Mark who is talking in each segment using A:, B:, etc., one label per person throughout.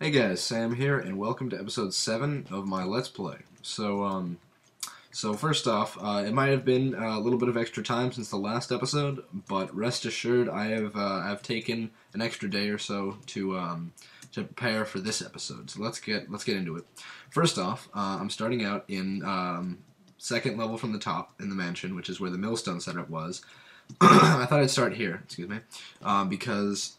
A: Hey guys, Sam here, and welcome to episode 7 of my Let's Play. So first off, it might have been a little bit of extra time since the last episode, but rest assured, I've taken an extra day or so to prepare for this episode. So let's get into it. First off, I'm starting out in second level from the top in the mansion, which is where the millstone setup was. I thought I'd start here, excuse me, because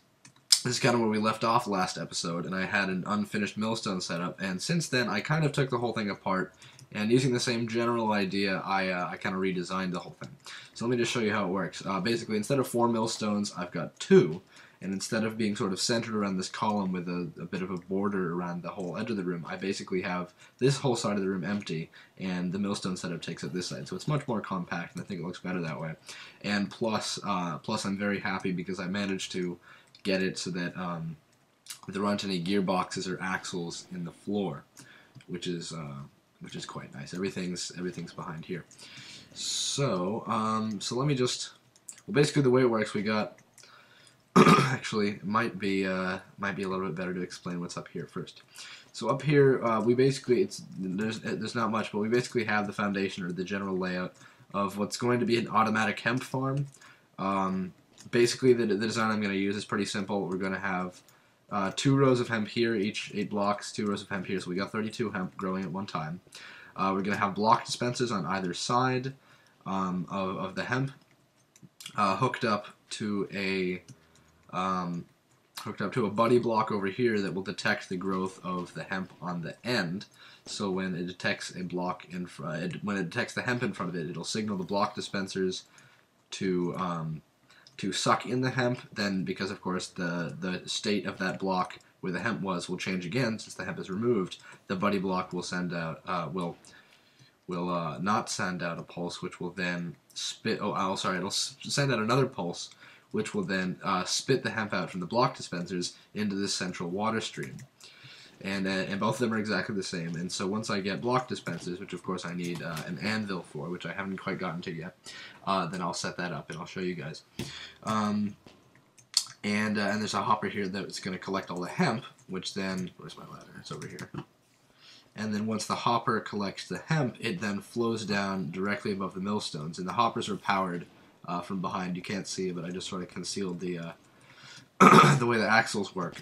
A: this is kind of where we left off last episode, and I had an unfinished millstone setup, and since then I kind of took the whole thing apart, and using the same general idea, I kind of redesigned the whole thing. So let me just show you how it works. Basically, instead of 4 millstones, I've got 2, and instead of being sort of centered around this column with a bit of a border around the whole edge of the room, I basically have this whole side of the room empty, and the millstone setup takes up this side, so it's much more compact, and I think it looks better that way. And plus I'm very happy because I managed to get it so that there aren't any gearboxes or axles in the floor, which is quite nice. Everything's behind here. So let me just, well, basically the way it works, we got actually it might be a little bit better to explain what's up here first. So up here we basically, there's not much, but we basically have the foundation or the general layout of what's going to be an automatic hemp farm. Basically, the design I'm going to use is pretty simple. We're going to have 2 rows of hemp here, each 8 blocks, 2 rows of hemp here, so we got 32 hemp growing at one time. We're going to have block dispensers on either side of the hemp, hooked up to a buddy block over here that will detect the growth of the hemp on the end. So when it detects a block when it detects the hemp in front of it, it'll signal the block dispensers to suck in the hemp. Then, because of course the state of that block where the hemp was will change again since the hemp is removed, the buddy block will send out will not send out a pulse, which will then spit. It'll send out another pulse, which will then spit the hemp out from the block dispensers into this central water stream. And both of them are exactly the same. And so once I get block dispensers, which of course I need an anvil for, which I haven't quite gotten to yet, then I'll set that up and I'll show you guys. And there's a hopper here that's going to collect all the hemp, which then, where's my ladder? It's over here. And then once the hopper collects the hemp, it then flows down directly above the millstones. And the hoppers are powered from behind. You can't see it, but I just sort of concealed the the way the axles work.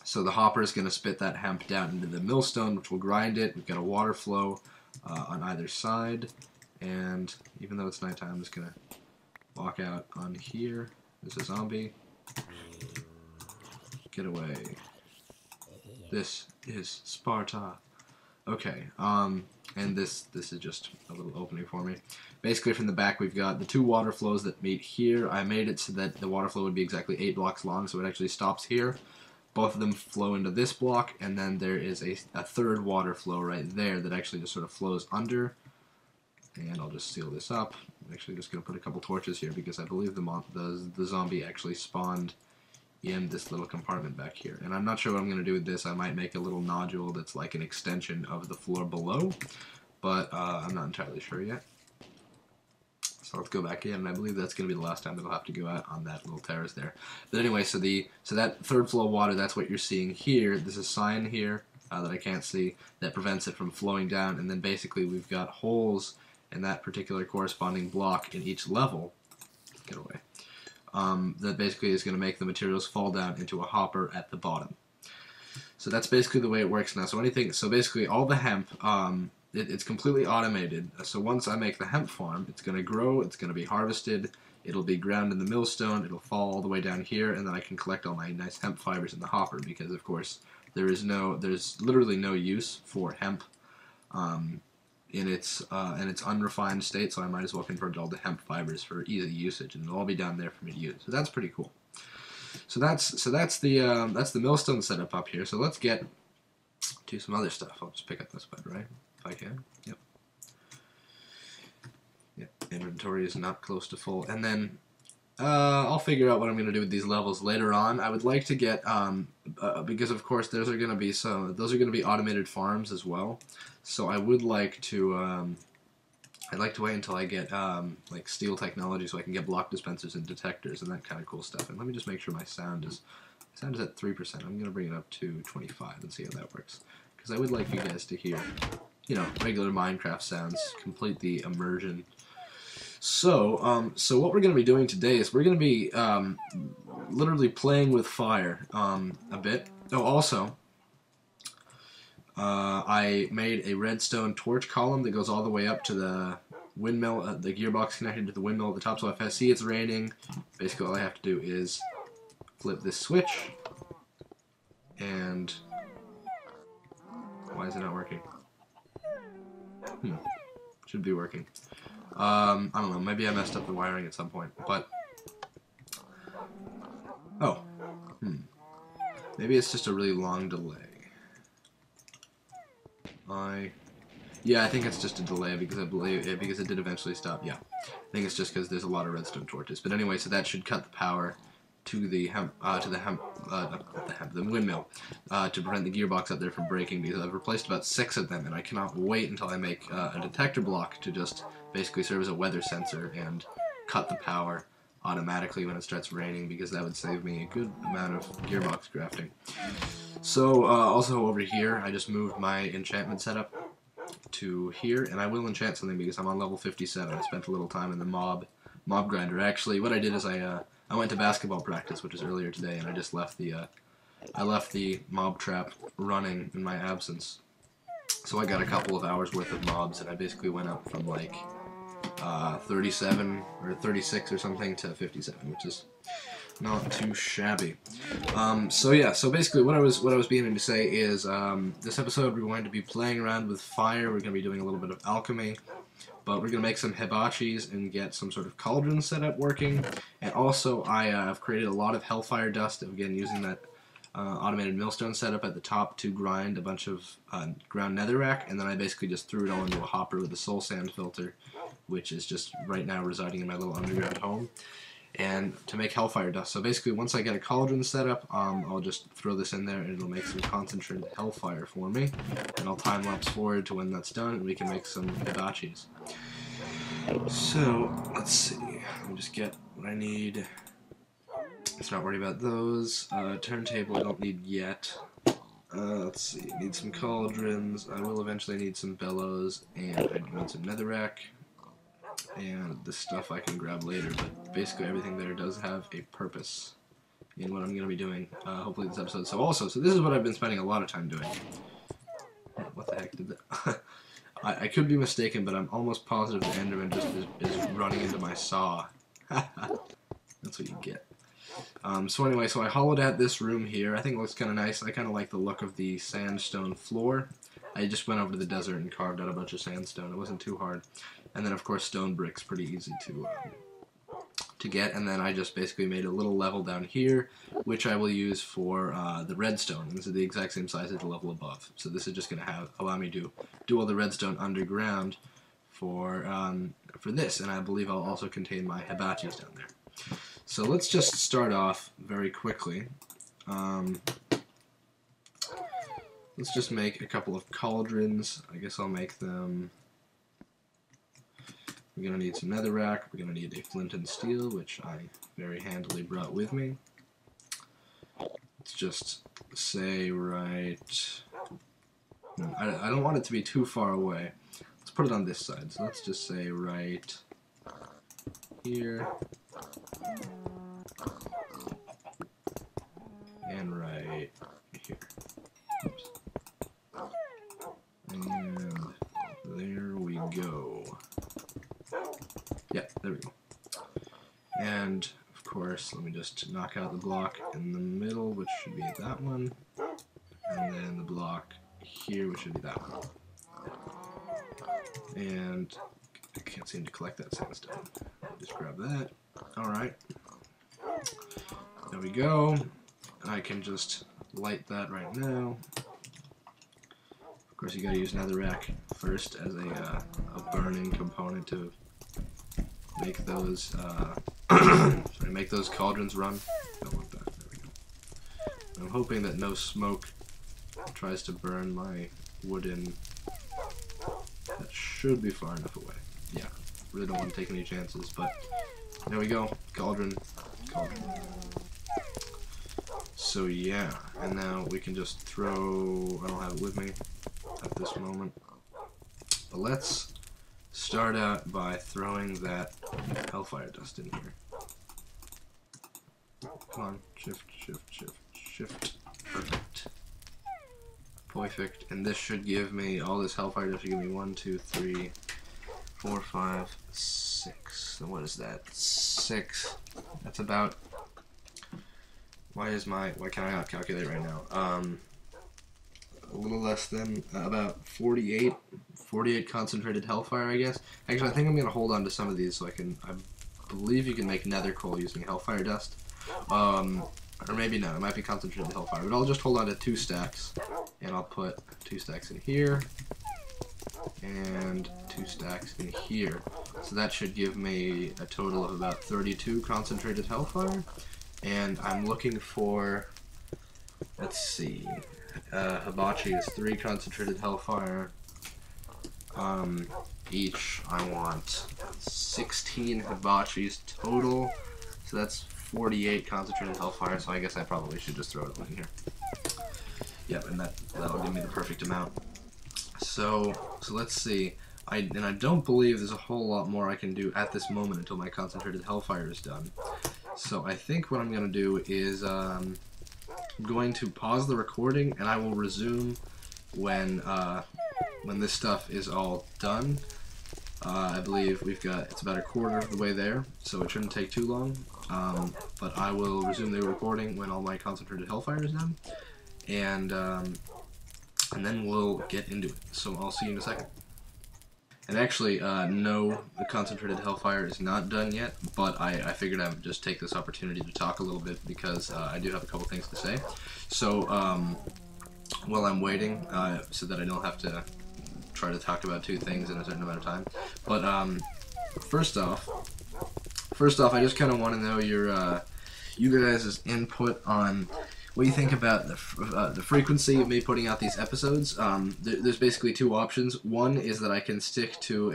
A: So the hopper is going to spit that hemp down into the millstone, which will grind it. We've got a water flow on either side, and even though it's nighttime, I'm just going to walk out on here. There's a zombie. Get away. This is Sparta. Okay, and this is just a little opening for me. Basically, from the back, we've got the 2 water flows that meet here. I made it so that the water flow would be exactly 8 blocks long, so it actually stops here. Both of them flow into this block, and then there is a third water flow right there that actually just sort of flows under. And I'll just seal this up. I'm actually just going to put a couple torches here because I believe the zombie actually spawned in this little compartment back here. And I'm not sure what I'm going to do with this. I might make a little nodule that's like an extension of the floor below, but I'm not entirely sure yet. So let's go back in, and I believe that's going to be the last time that I'll have to go out on that little terrace there. But anyway, so that third flow of water, that's what you're seeing here. There's a sign here that I can't see that prevents it from flowing down, and then basically we've got holes in that particular corresponding block in each level. Get away. That basically is going to make the materials fall down into a hopper at the bottom. So that's basically the way it works now. So basically all the hemp, it's completely automated. So once I make the hemp farm, it's going to grow, it's going to be harvested, it'll be ground in the millstone, it'll fall all the way down here, and then I can collect all my nice hemp fibers in the hopper because, of course, there's literally no use for hemp in its unrefined state, so I might as well convert it all to hemp fibers for easy usage, and it'll all be down there for me to use. So that's pretty cool. So that's the millstone setup up here. So let's get to some other stuff. I'll just pick up this bed, right? If I can. Yep. Yep. Inventory is not close to full. And then I'll figure out what I'm going to do with these levels later on. I would like to get because of course those are going to be automated farms as well. So I would like to I'd like to wait until I get like steel technology so I can get block dispensers and detectors and that kind of cool stuff. And let me just make sure my sound is Sound is at 3%. I'm going to bring it up to 25 and see how that works. Because I would like you guys to hear, you know, regular Minecraft sounds, complete the immersion. So, so what we're going to be doing today is we're going to be literally playing with fire a bit. Oh, also, I made a redstone torch column that goes all the way up to the windmill, the gearbox connected to the windmill at the top. So if I see it's raining, basically all I have to do is flip this switch, and why is it not working? Should be working. I don't know, maybe I messed up the wiring at some point, but maybe it's just a really long delay. Yeah, I think it's just a delay because I believe because it did eventually stop. Yeah, I think it's just because there's a lot of redstone torches. But anyway, so that should cut the power to the the windmill to prevent the gearbox up there from breaking, because I've replaced about 6 of them, and I cannot wait until I make a detector block to just basically serve as a weather sensor and cut the power automatically when it starts raining, because that would save me a good amount of gearbox crafting. So also over here, I just moved my enchantment setup to here, and I will enchant something because I'm on level 57. I spent a little time in the mob grinder. Actually, what I did is I went to basketball practice, which was earlier today, and I just left the mob trap running in my absence. So I got a couple of hours worth of mobs, and I basically went up from like 37 or 36 or something to 57, which is not too shabby. So yeah, so basically what I was beginning to say is this episode we're going to be playing around with fire. We're going to be doing a little bit of alchemy, but we're going to make some hibachis and get some sort of cauldron setup working. And also I have created a lot of hellfire dust, again using that automated millstone setup at the top to grind a bunch of ground netherrack, and then I basically just threw it all into a hopper with a soul sand filter, which is just right now residing in my little underground home, and to make hellfire dust. So basically once I get a cauldron set up, I'll just throw this in there and it'll make some concentrated hellfire for me, and I'll time lapse forward to when that's done and we can make some hibachis. So let's see, let me just get what I need. Let's not worry about those. Turntable I don't need yet. Let's see, need some cauldrons. I will eventually need some bellows, and I need some netherrack. And this stuff I can grab later, but basically everything there does have a purpose in what I'm going to be doing, hopefully this episode. So this is what I've been spending a lot of time doing. What the heck did that? I could be mistaken, but I'm almost positive the Enderman just is running into my saw. That's what you get. So anyway, so I hollowed out this room here. I think it looks kind of nice. I kind of like the look of the sandstone floor. I just went over to the desert and carved out a bunch of sandstone. It wasn't too hard. And then of course stone bricks, pretty easy to get. And then I just basically made a little level down here, which I will use for the redstone. And this is the exact same size as the level above. So this is just going to allow me to do all the redstone underground for this. And I believe I'll also contain my hibachis down there. So let's just start off very quickly. Let's just make a couple of cauldrons. I guess I'll make them. We're going to need some netherrack. We're going to need a flint and steel, which I very handily brought with me. Let's just say right... I don't want it to be too far away. Let's put it on this side. So let's just say right here. And right here. Oops. And there we go. Yeah, there we go. And of course, let me just knock out the block in the middle, which should be that one. And then the block here, which should be that one. And I can't seem to collect that sandstone. I'll just grab that. Alright. There we go. I can just light that right now. Of course, you gotta use netherrack first as a burning component to make those make those cauldrons run. Don't want that. There we go. I'm hoping that no smoke tries to burn my wooden. That should be far enough away. Yeah, really don't want to take any chances, but there we go. Cauldron. So yeah, and now we can just throw, I don't have it with me at this moment, but let's start out by throwing that Hellfire Dust in here. Come on, shift, shift, shift, shift, perfect. Perfect, and this should give me, all this Hellfire Dust should give me 1, 2, 3, 4, 5, 6, and what is that? 6, that's about, why can I not calculate right now? A little less than, about 48 concentrated Hellfire, I guess. Actually, I think I'm going to hold on to some of these so I believe you can make nether coal using Hellfire Dust. Or maybe not, it might be concentrated Hellfire, but I'll just hold on to 2 stacks, and I'll put 2 stacks in here, and 2 stacks in here. So that should give me a total of about 32 concentrated Hellfire, and I'm looking for, let's see, Hibachi is 3 concentrated Hellfire, each. I want 16 Hibachis total, so that's 48 concentrated Hellfire, so I guess I probably should just throw it in here. Yep, and that'll give me the perfect amount. So let's see. I don't believe there's a whole lot more I can do at this moment until my concentrated Hellfire is done. So I think what I'm going to do is I'm going to pause the recording, and I will resume when this stuff is all done. I believe it's about a quarter of the way there, so it shouldn't take too long. But I will resume the recording when all my concentrated Hellfire is done, and then we'll get into it. So I'll see you in a second. And actually, no, the concentrated Hellfire is not done yet, but I figured I would just take this opportunity to talk a little bit because I do have a couple things to say. So while I'm waiting, so that I don't have to try to talk about 2 things in a certain amount of time. But first off, I just kind of want to know you guys' input on what you think about the frequency of me putting out these episodes. There's basically 2 options. One is that I can stick to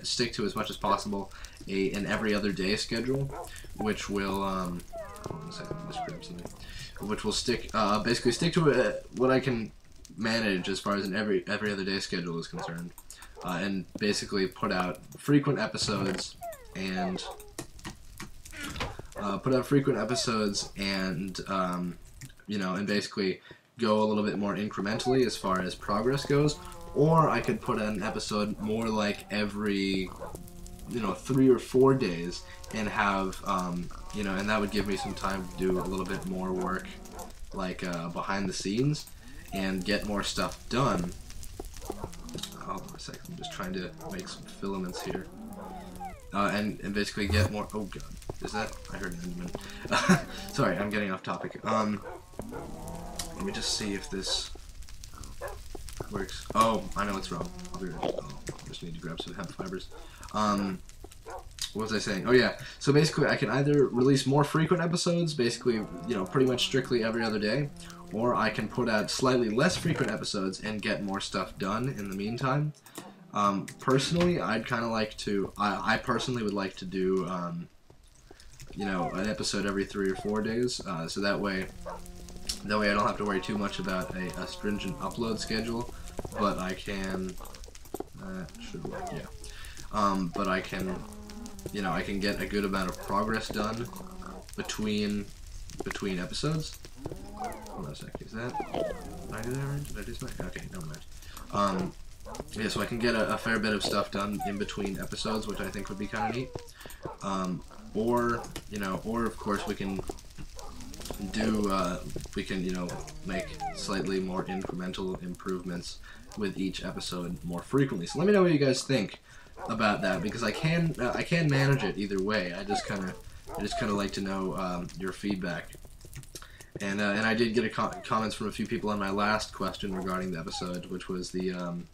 A: stick to as much as possible an every other day schedule, which will hold on a second, let me just grab something. Which will basically stick to what I can manage as far as an every other day schedule is concerned, and basically put out frequent episodes and you know, and basically go a little bit more incrementally as far as progress goes. Or I could put out an episode more like every, you know, 3 or 4 days, and have you know, and that would give me some time to do a little bit more work, like behind the scenes, and get more stuff done. Hold on a second, I'm just trying to make some filaments here. And basically get more, oh god, is that, I heard an Enderman. Sorry, I'm getting off topic. Let me just see if this works. Oh, I know what's wrong. I'll be right back. Oh, I just need to grab some hemp fibers. What was I saying? Oh yeah, so basically I can either release more frequent episodes, basically, you know, pretty much strictly every other day, or I can put out slightly less frequent episodes and get more stuff done in the meantime. Personally, I'd kind of like to, I personally would like to do, you know, an episode every 3 or 4 days, so that way I don't have to worry too much about a stringent upload schedule, but I can, should work, yeah, but I can, you know, I can get a good amount of progress done between episodes. Hold on a sec, is that, did I do that right? Did I do something? Okay, never mind. Yeah, so I can get a fair bit of stuff done in between episodes, which I think would be kind of neat. Or, you know, or of course we can do, you know, make slightly more incremental improvements with each episode more frequently. So let me know what you guys think about that, because I can manage it either way. I just kind of like to know your feedback. And I did get comments from a few people on my last question regarding the episode, which was the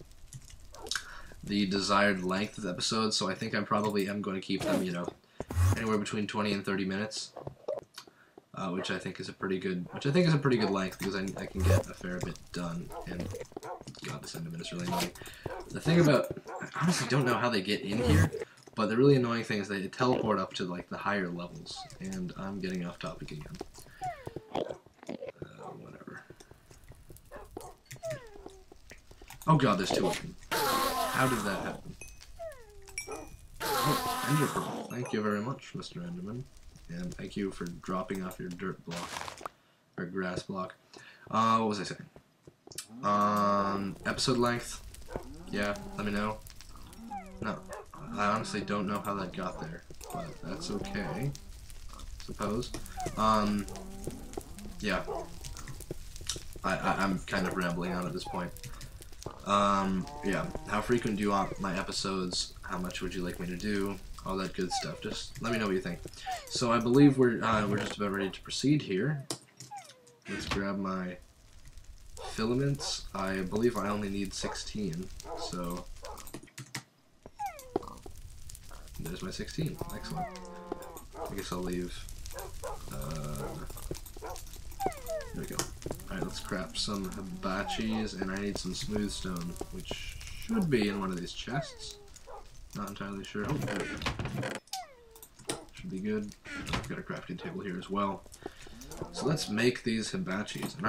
A: desired length of the episode. So I think I probably am going to keep them, you know, anywhere between 20 and 30 minutes, which I think is a pretty good length, because I can get a fair bit done. And God, this Enderman is really annoying. The thing about, I honestly don't know how they get in here, but the really annoying thing is they teleport up to like the higher levels. And I'm getting off topic again. Oh god, there's two of them. How did that happen? Oh, Ender Pearl. Thank you very much, Mr. Enderman. And thank you for dropping off your dirt block. Or grass block. What was I saying? Episode length? Yeah, let me know. No, I honestly don't know how that got there, but that's okay, I suppose. Yeah. I'm kind of rambling on at this point. Yeah, how frequent do you want my episodes? How much would you like me to do? All that good stuff. Just let me know what you think. So I believe we're just about ready to proceed here. Let's grab my filaments. I believe I only need 16, so there's my 16. Excellent. I guess I'll leave. There we go. Alright, let's craft some hibachis, and I need some smooth stone, which should be in one of these chests. Not entirely sure. Oh, there it is. Should be good. I've got a crafting table here as well. So let's make these hibachis, and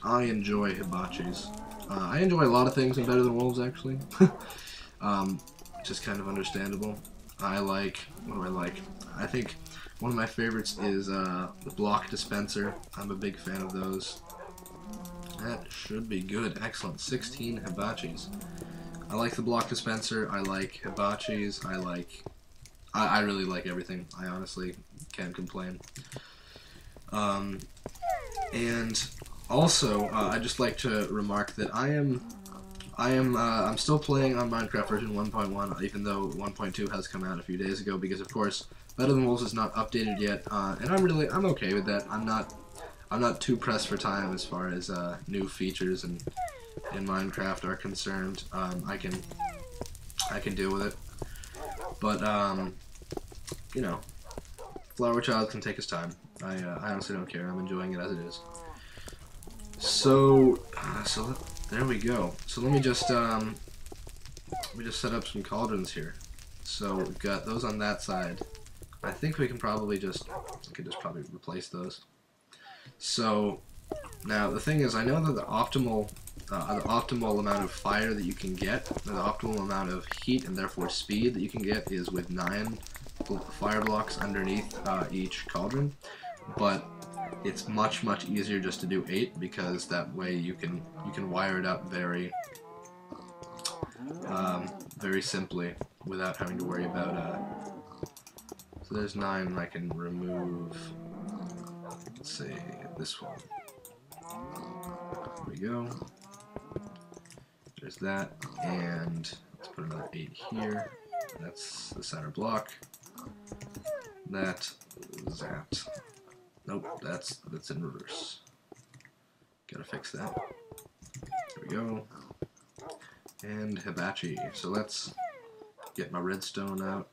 A: I enjoy hibachis. I enjoy a lot of things in Better Than Wolves, actually. Which is kind of understandable. What do I like? I think one of my favorites is the block dispenser. I'm a big fan of those. That should be good. Excellent. 16 hibachis. I like the block dispenser. I like hibachis. I really like everything. I honestly can't complain. And also, I'd just like to remark that I'm still playing on Minecraft version 1.1, even though 1.2 has come out a few days ago, because of course Better Than Wolves is not updated yet, and I'm okay with that. I'm not too pressed for time as far as new features in Minecraft are concerned. I can deal with it, but you know, Flower Child can take his time. I honestly don't care. I'm enjoying it as it is. So there we go. So let me just set up some cauldrons here. So we've got those on that side. I think we can probably probably replace those. So now the thing is, I know that the optimal amount of fire that you can get, the optimal amount of heat and therefore speed that you can get, is with 9 fire blocks underneath each cauldron. But it's much easier just to do 8, because that way you can wire it up very simply without having to worry about so there's 9, and I can remove, let's see, this one. There we go. There's that, and let's put another 8 here. That's the center block. That. Nope, that's in reverse. Gotta fix that. There we go. And hibachi. So let's get my redstone out.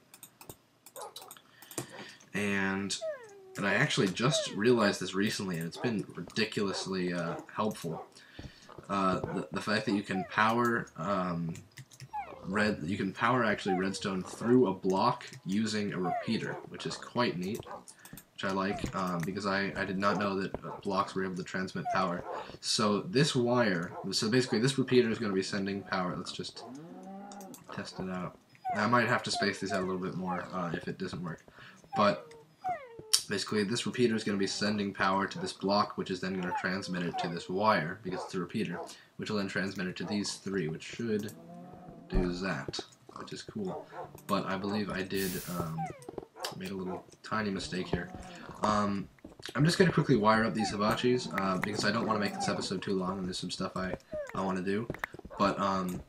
A: And I actually just realized this recently, and it's been ridiculously helpful. The fact that you can power actually redstone through a block using a repeater, which is quite neat. Which I like, because I did not know that blocks were able to transmit power. So this wire, so basically this repeater is going to be sending power. Let's just test it out. I might have to space these out a little bit more if it doesn't work. But basically this repeater is going to be sending power to this block, which is then going to transmit it to this wire, because it's a repeater, which will then transmit it to these 3, which should do that, which is cool. But I believe I did... made a little tiny mistake here. I'm just going to quickly wire up these hibachis, because I don't want to make this episode too long, and there's some stuff I want to do. But I'm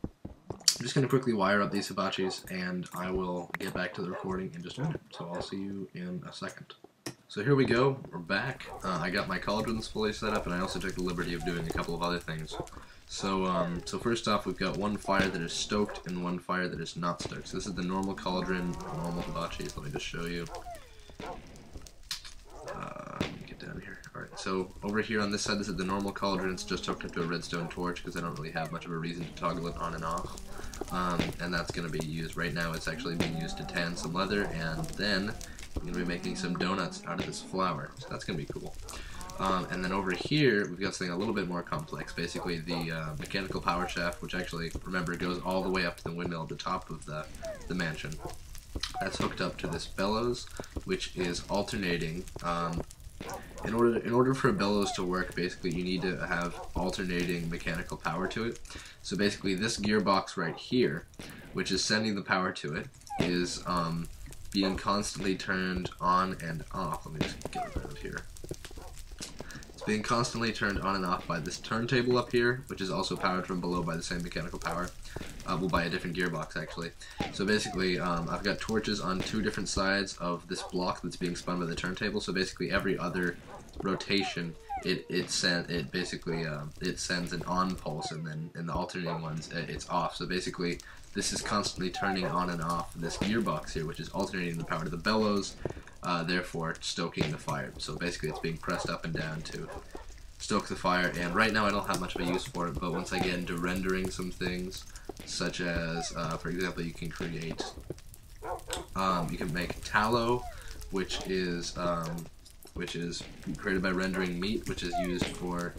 A: just going to quickly wire up these hibachis, and I will get back to the recording in just a minute. So I'll see you in a second. So here we go, we're back. I got my cauldrons fully set up, and I also took the liberty of doing a couple of other things. So, so first off, we've got one fire that is stoked and one fire that is not stoked. So this is the normal cauldron, normal hibachis. Let me just show you. Let me get down here. Alright, so over here on this side, this is the normal cauldron. It's just hooked up to a redstone torch, because I don't really have much of a reason to toggle it on and off. And that's going to be used right now. It's actually being used to tan some leather, and then I'm going to be making some donuts out of this flour. So that's going to be cool. And then over here, we've got something a little bit more complex. Basically, the mechanical power shaft, which actually, remember, goes all the way up to the windmill at the top of the mansion. That's hooked up to this bellows, which is alternating. In order for a bellows to work, basically, you need to have alternating mechanical power to it. So basically, this gearbox right here, which is sending the power to it, is being constantly turned on and off. Let me just get it out here. Being constantly turned on and off by this turntable up here, which is also powered from below by the same mechanical power. Well, by a different gearbox, actually. So basically, I've got torches on 2 different sides of this block that's being spun by the turntable. So basically, every other rotation, it sends an on pulse, and then in the alternating ones, it's off. So basically, this is constantly turning on and off this gearbox here, which is alternating the power to the bellows, therefore stoking the fire. So basically, it's being pressed up and down to stoke the fire, and right now I don't have much of a use for it, but once I get into rendering some things, such as, for example, you can create, you can make tallow, which is created by rendering meat, which is used for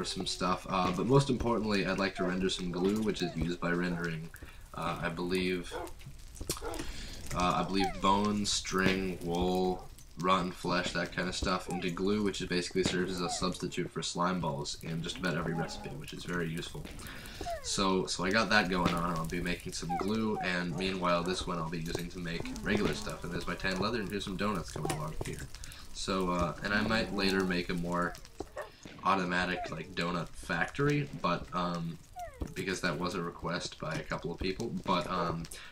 A: some stuff, but most importantly, I'd like to render some glue, which is used by rendering, I believe bone, string, wool, rotten flesh, that kind of stuff, into glue, which is basically serves as a substitute for slime balls in just about every recipe, which is very useful. So I got that going on. I'll be making some glue, and meanwhile this one I'll be using to make regular stuff. And there's my tan leather, and here's some donuts coming along here. So and I might later make a more automatic like donut factory, but because that was a request by a couple of people. But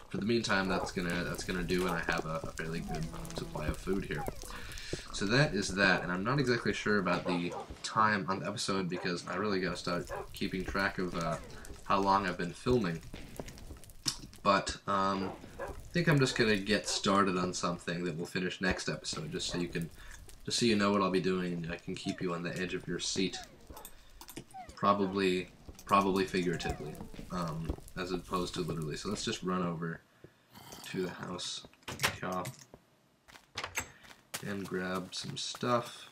A: for the meantime, that's gonna do, and I have a fairly good supply of food here. So that is that, and I'm not exactly sure about the time on the episode because I really gotta start keeping track of how long I've been filming. But I think I'm just gonna get started on something that we'll finish next episode, just so you know what I'll be doing, and I can keep you on the edge of your seat. Probably figuratively, as opposed to literally. So let's just run over to the house and grab some stuff.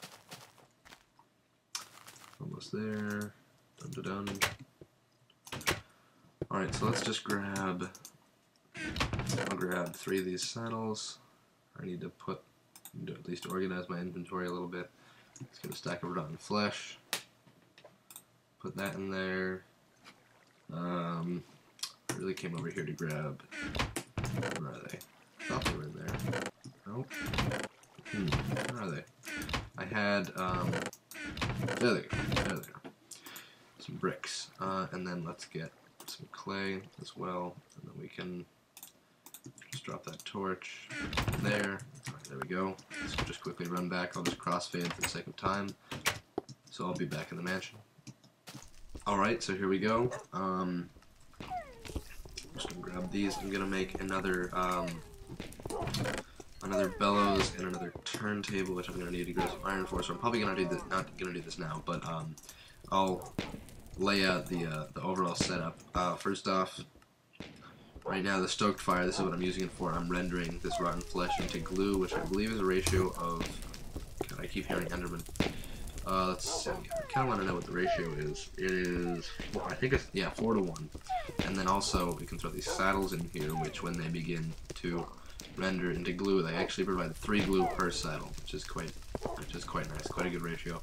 A: Almost there. Dun dun dun. Alright, so let's just grab, I'll grab 3 of these saddles. I need to at least organize my inventory a little bit. Let's get a stack of rotten flesh. Put that in there. I really came over here to grab. Where are they? I thought they were in there. Nope. Where are they? I had. There they go. There they go. Some bricks. And then let's get some clay as well. And then we can just drop that torch there. Right, there we go. Let's just quickly run back. I'll just crossfade for the sake of time. So I'll be back in the mansion. Alright, so here we go. I'm just gonna grab these. I'm gonna make another bellows and another turntable, which I'm gonna need to grab some iron for. So I'm probably gonna do this. Not gonna do this now, but I'll lay out the overall setup. First off, right now the stoked fire. This is what I'm using it for. I'm rendering this rotten flesh into glue, which I believe is a ratio of. God, I keep hearing Enderman. Let's see. I kind of want to know what the ratio is. It is, I think it's, yeah, 4 to 1. And then also, we can throw these saddles in here, which when they begin to render into glue, they actually provide 3 glue per saddle, which is quite nice, quite a good ratio.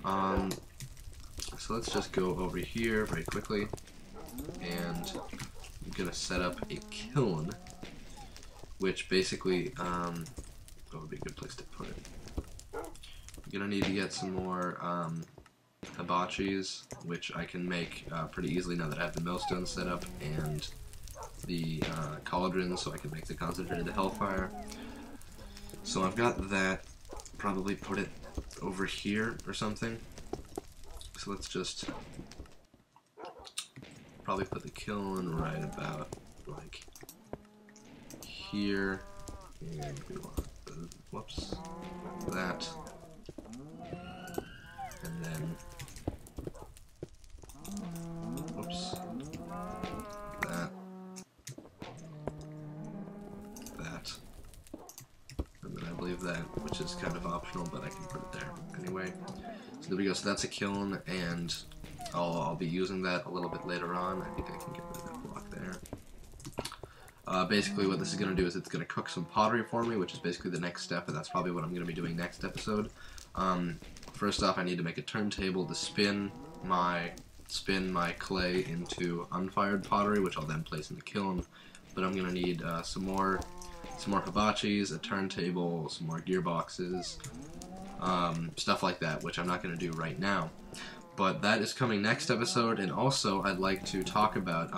A: So let's just go over here very quickly, and I'm gonna set up a kiln, which basically, what would be a good place to put it? I'm gonna need to get some more hibachis, which I can make pretty easily now that I have the millstone set up and the cauldron, so I can make the concentrated hellfire. So I've got that. Probably put it over here or something. So let's just probably put the kiln right about like here, and we want whoops, that. And then, whoops, that, and then I believe that, which is kind of optional, but I can put it there anyway. So there we go. So that's a kiln, and I'll be using that a little bit later on. I think I can get rid of that block there. Basically what this is going to do is it's going to cook some pottery for me, which is basically the next step, and that's probably what I'm going to be doing next episode. First off, I need to make a turntable to spin my clay into unfired pottery, which I'll then place in the kiln. But I'm going to need some more hibachis, a turntable, some more gearboxes, stuff like that, which I'm not going to do right now. But that is coming next episode, and also I'd like to talk about,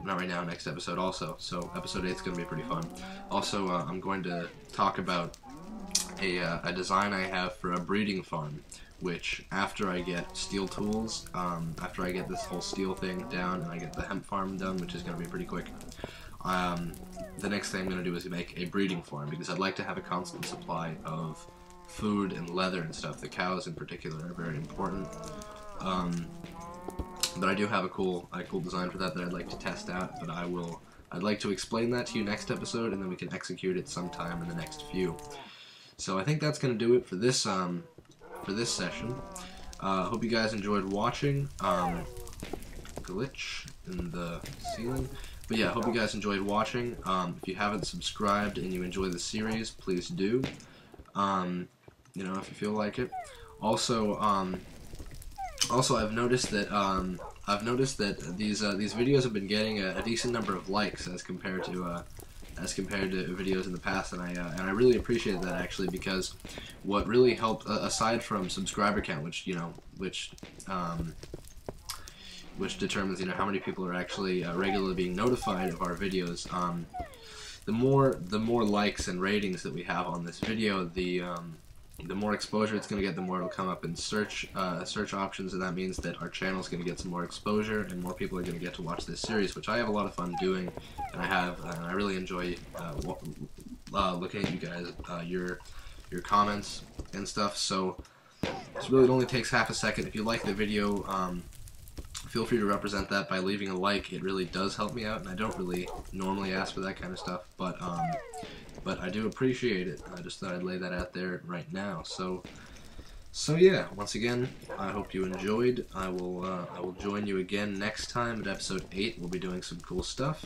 A: not right now, next episode also, so episode 8 is going to be pretty fun. Also, I'm going to talk about a design I have for a breeding farm, which after I get steel tools, after I get this whole steel thing down and I get the hemp farm done, which is going to be pretty quick, the next thing I'm going to do is make a breeding farm, because I'd like to have a constant supply of food and leather and stuff. The cows in particular are very important. But I do have a cool design for that I'd like to test out, but I'd like to explain that to you next episode, and then we can execute it sometime in the next few. So I think that's going to do it for this session. Hope you guys enjoyed watching. Glitch in the ceiling. But yeah, hope you guys enjoyed watching. If you haven't subscribed and you enjoy the series, please do. You know, if you feel like it. Also, I've noticed that these videos have been getting a decent number of likes as compared to videos in the past, and I really appreciate that, actually, because what really helped, aside from subscriber count, which determines how many people are actually regularly being notified of our videos, the more likes and ratings that we have on this video, the more exposure it's going to get, the more it'll come up in search options, and that means that our channel is going to get some more exposure, and more people are going to get to watch this series, which I have a lot of fun doing, and I really enjoy looking at you guys, your comments and stuff. So this really only takes half a second. If you like the video, feel free to represent that by leaving a like. It really does help me out, and I don't really normally ask for that kind of stuff, but I do appreciate it. I just thought I'd lay that out there right now. So yeah, once again, I hope you enjoyed. I will join you again next time at episode 8. We'll be doing some cool stuff.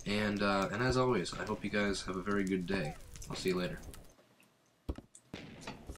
A: And as always, I hope you guys have a very good day. I'll see you later.